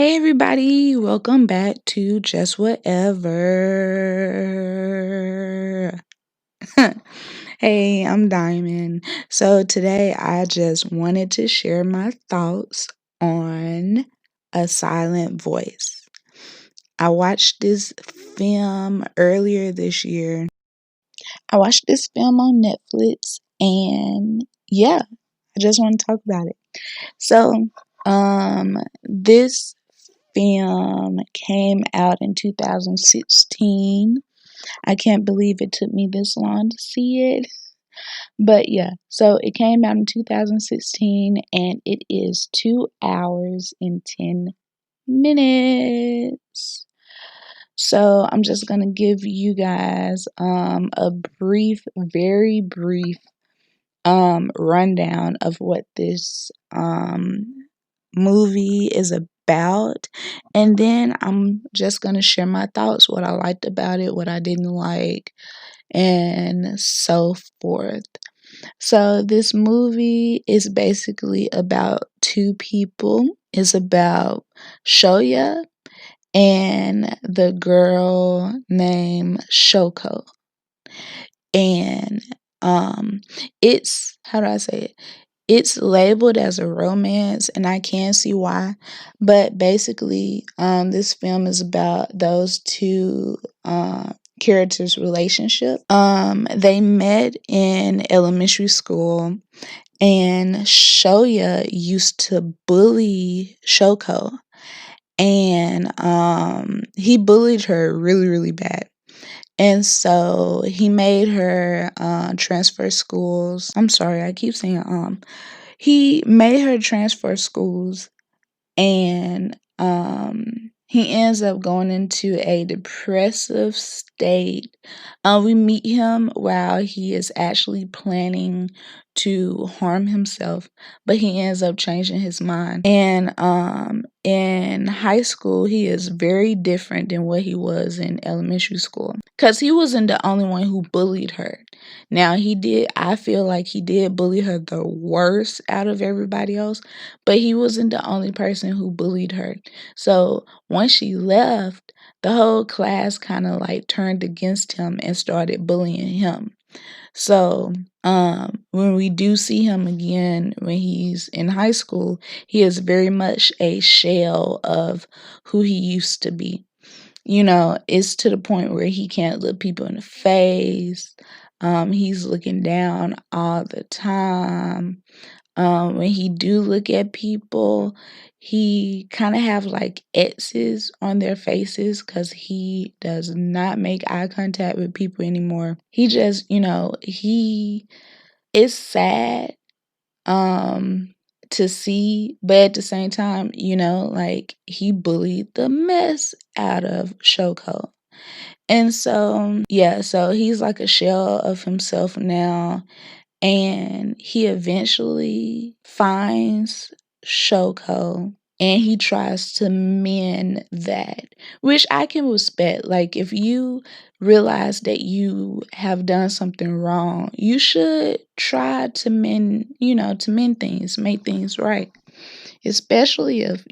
Hey everybody, welcome back to Just Whatever. Hey, I'm Diamond. So today I just wanted to share my thoughts on A Silent Voice. I watched this film earlier this year. I watched this film on Netflix and yeah, I just want to talk about it. So, this film came out in 2016. I can't believe it took me this long to see it. But yeah, so it came out in 2016 and it is 2 hours and 10 minutes. So I'm just going to give you guys a brief, very brief rundown of what this movie is about, and then I'm just gonna share my thoughts, what I liked about it, what I didn't like, and so forth. So this movie is basically about two people. It's about Shoya and the girl named Shoko. And it's, how do I say it? It's labeled as a romance, and I can see why. But basically, this film is about those two characters' relationship. They met in elementary school, and Shoya used to bully Shoko, and he bullied her really, really bad. And so he made her transfer schools. I'm sorry, I keep saying he made her transfer schools, and he ends up going into a depressive state. We meet him while he is actually planning to harm himself, but he ends up changing his mind. And in high school, he is very different than what he was in elementary school, because he wasn't the only one who bullied her. Now, I feel like he did bully her the worst out of everybody else, but he wasn't the only person who bullied her. So once she left, the whole class kind of like turned against him and started bullying him. So when we do see him again when he's in high school, he is very much a shell of who he used to be. It's to the point where he can't look people in the face. He's looking down all the time. When he do look at people, he kind of have like X's on their faces because he does not make eye contact with people anymore. He just, he is sad to see, but at the same time, like he bullied the mess out of Shoko. And so, yeah, so he's like a shell of himself now. And he eventually finds Shoko and he tries to mend that, which I can respect. Like, if you realize that you have done something wrong, you should try to mend things, make things right. Especially if,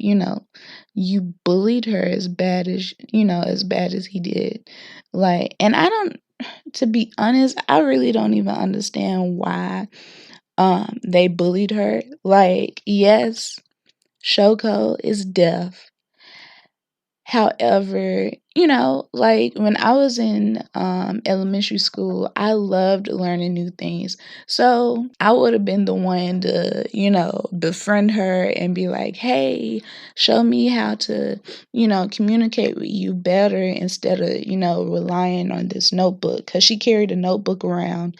you bullied her as bad as he did. Like, and to be honest, I really don't even understand why they bullied her. Like, yes, Shoko is deaf. However, like when I was in elementary school, I loved learning new things. So I would have been the one to, befriend her and be like, hey, show me how to, communicate with you better instead of, relying on this notebook. Because she carried a notebook around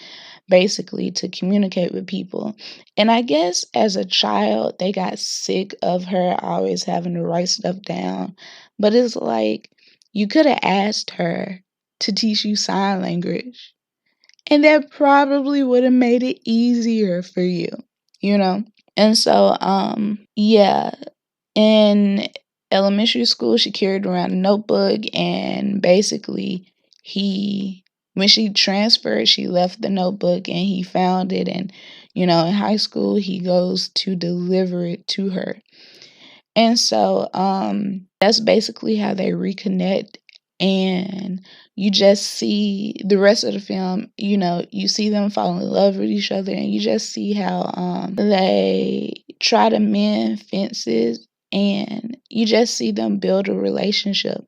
basically to communicate with people. And I guess as a child, they got sick of her always having to write stuff down. But it's like, you could have asked her to teach you sign language, and that probably would have made it easier for you, you know? And so, yeah, in elementary school, she carried around a notebook, and basically, when she transferred, she left the notebook and he found it. And, in high school, he goes to deliver it to her. And so that's basically how they reconnect, and you just see the rest of the film, you see them fall in love with each other, and you just see how they try to mend fences, and you just see them build a relationship.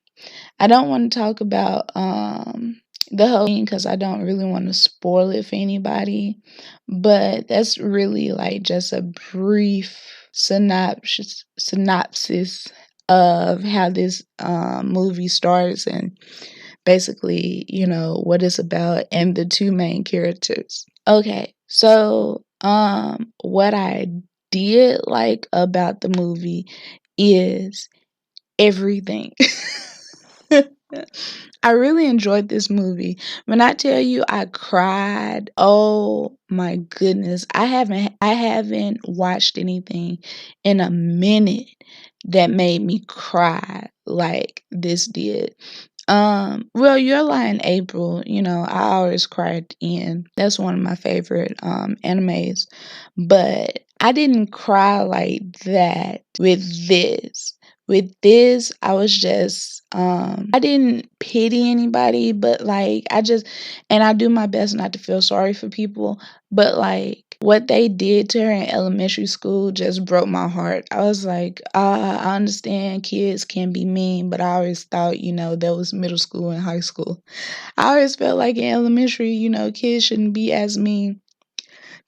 I don't want to talk about the whole thing because I don't really want to spoil it for anybody, but that's really like just a brief synopsis of how this movie starts, and basically, what it's about and the two main characters. Okay, so what I did like about the movie is everything. I really enjoyed this movie. When I tell you I cried, oh my goodness. I haven't watched anything in a minute that made me cry like this did. Well, Your Lie in April, I always cry at the end. That's one of my favorite animes. But I didn't cry like that with this. With this, I was just I didn't pity anybody, but like and I do my best not to feel sorry for people, but like what they did to her in elementary school just broke my heart. I was like, I understand kids can be mean, but I always thought, that was middle school and high school. I always felt like in elementary, kids shouldn't be as mean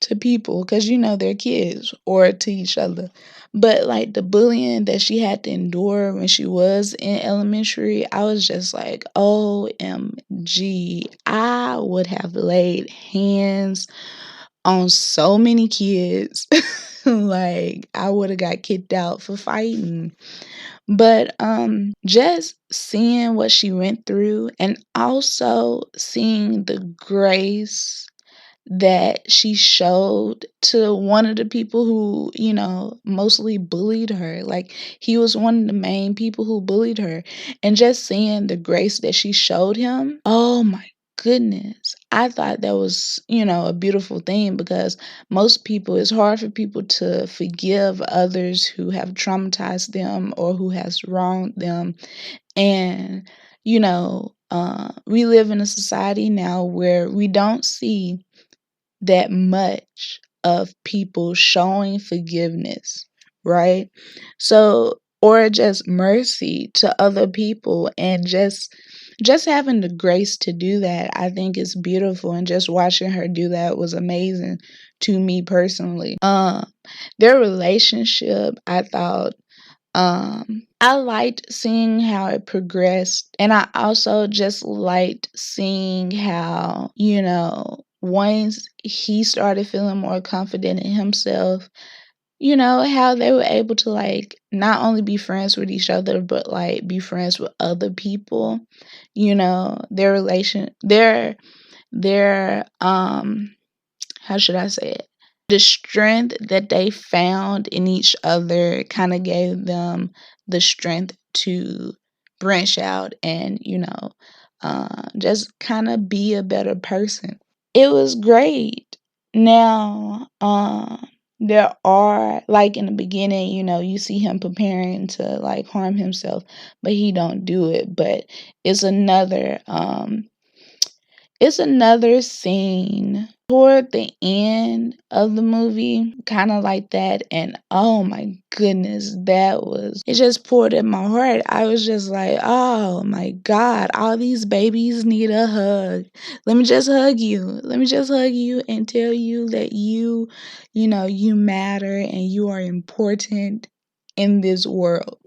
to people because, they're kids or to each other. But like the bullying that she had to endure when she was in elementary, I was just like, OMG, I would have laid hands on so many kids. Like I would have got kicked out for fighting. But just seeing what she went through and also seeing the grace that she showed to one of the people who, mostly bullied her. Like he was one of the main people who bullied her. And just seeing the grace that she showed him, oh my goodness. I thought that was, a beautiful thing because most people, it's hard for people to forgive others who have traumatized them or who has wronged them. And, we live in a society now where we don't see that much of people showing forgiveness, right? So, or just mercy to other people, and just having the grace to do that, I think is beautiful, and just watching her do that was amazing to me personally. Their relationship, I thought, I liked seeing how it progressed, and I also just liked seeing how, once he started feeling more confident in himself, how they were able to like not only be friends with each other, but like be friends with other people. Their their how should I say it? The strength that they found in each other kind of gave them the strength to branch out and, just kind of be a better person. It was great. Now, there are like in the beginning, you see him preparing to like harm himself, but he don't do it. But it's another it's another scene toward the end of the movie, kind of like that. And oh my goodness, it just poured in my heart. I was just like, oh my God, all these babies need a hug. Let me just hug you. Let me just hug you and tell you that you matter and you are important in this world.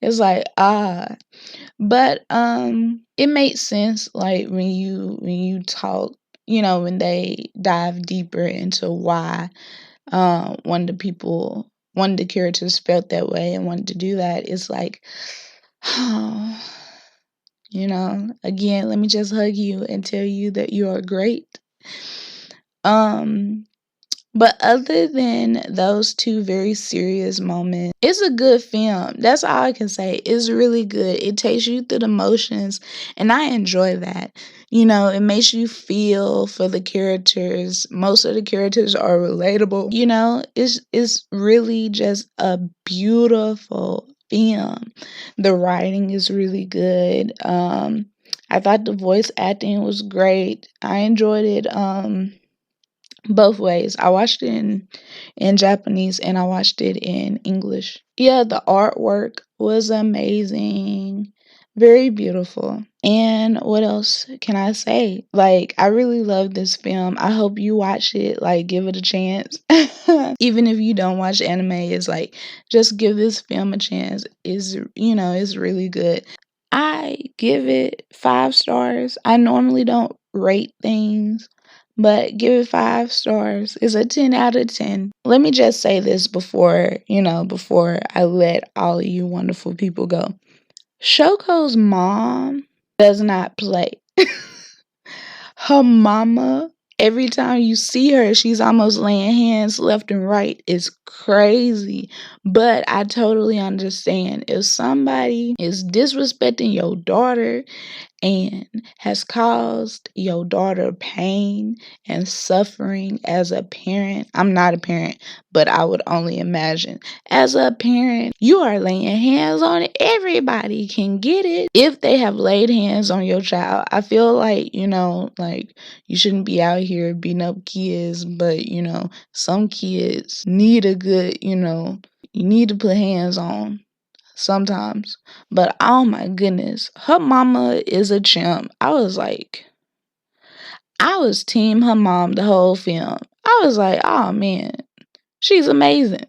It's like, but it makes sense like when you talk, when they dive deeper into why one of the characters felt that way and wanted to do that. It's like, oh, again, let me just hug you and tell you that you are great. Um But other than those two very serious moments, it's a good film. That's all I can say. It's really good. It takes you through the motions, and I enjoy that. It makes you feel for the characters. Most of the characters are relatable. It's really just a beautiful film. The writing is really good. I thought the voice acting was great. I enjoyed it. Both ways. I watched it in Japanese and I watched it in English. Yeah, the artwork was amazing. Very beautiful. And what else can I say? Like, I really love this film. I hope you watch it, like give it a chance. Even if you don't watch anime, it's like just give this film a chance. It's really good. I give it 5 stars. I normally don't rate things, but give it 5 stars. It's a 10 out of 10. Let me just say this before I let all of you wonderful people go. Shoko's mom does not play. Her mama, every time you see her, she's almost laying hands left and right. It's crazy. But I totally understand if somebody is disrespecting your daughter and has caused your daughter pain and suffering as a parent. I'm not a parent, but I would only imagine. As a parent, you are laying hands on it. Everybody can get it if they have laid hands on your child. I feel like, like you shouldn't be out here beating up kids, but, some kids need a good, you need to put hands on sometimes. But oh my goodness, her mama is a chimp. I was team her mom the whole film. I was like, oh man, she's amazing.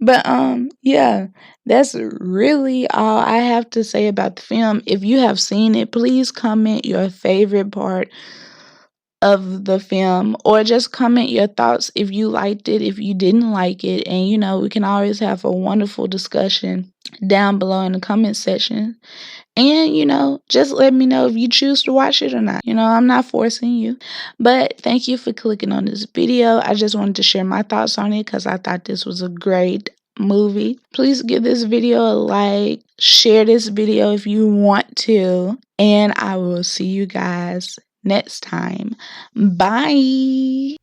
But yeah, that's really all I have to say about the film. If you have seen it, please comment your favorite part of the film, or just comment your thoughts if you liked it, if you didn't like it, and we can always have a wonderful discussion down below in the comment section. And just let me know if you choose to watch it or not. I'm not forcing you. But thank you for clicking on this video. I just wanted to share my thoughts on it because I thought this was a great movie. Please give this video a like, share this video if you want to, and I will see you guys next time. Bye.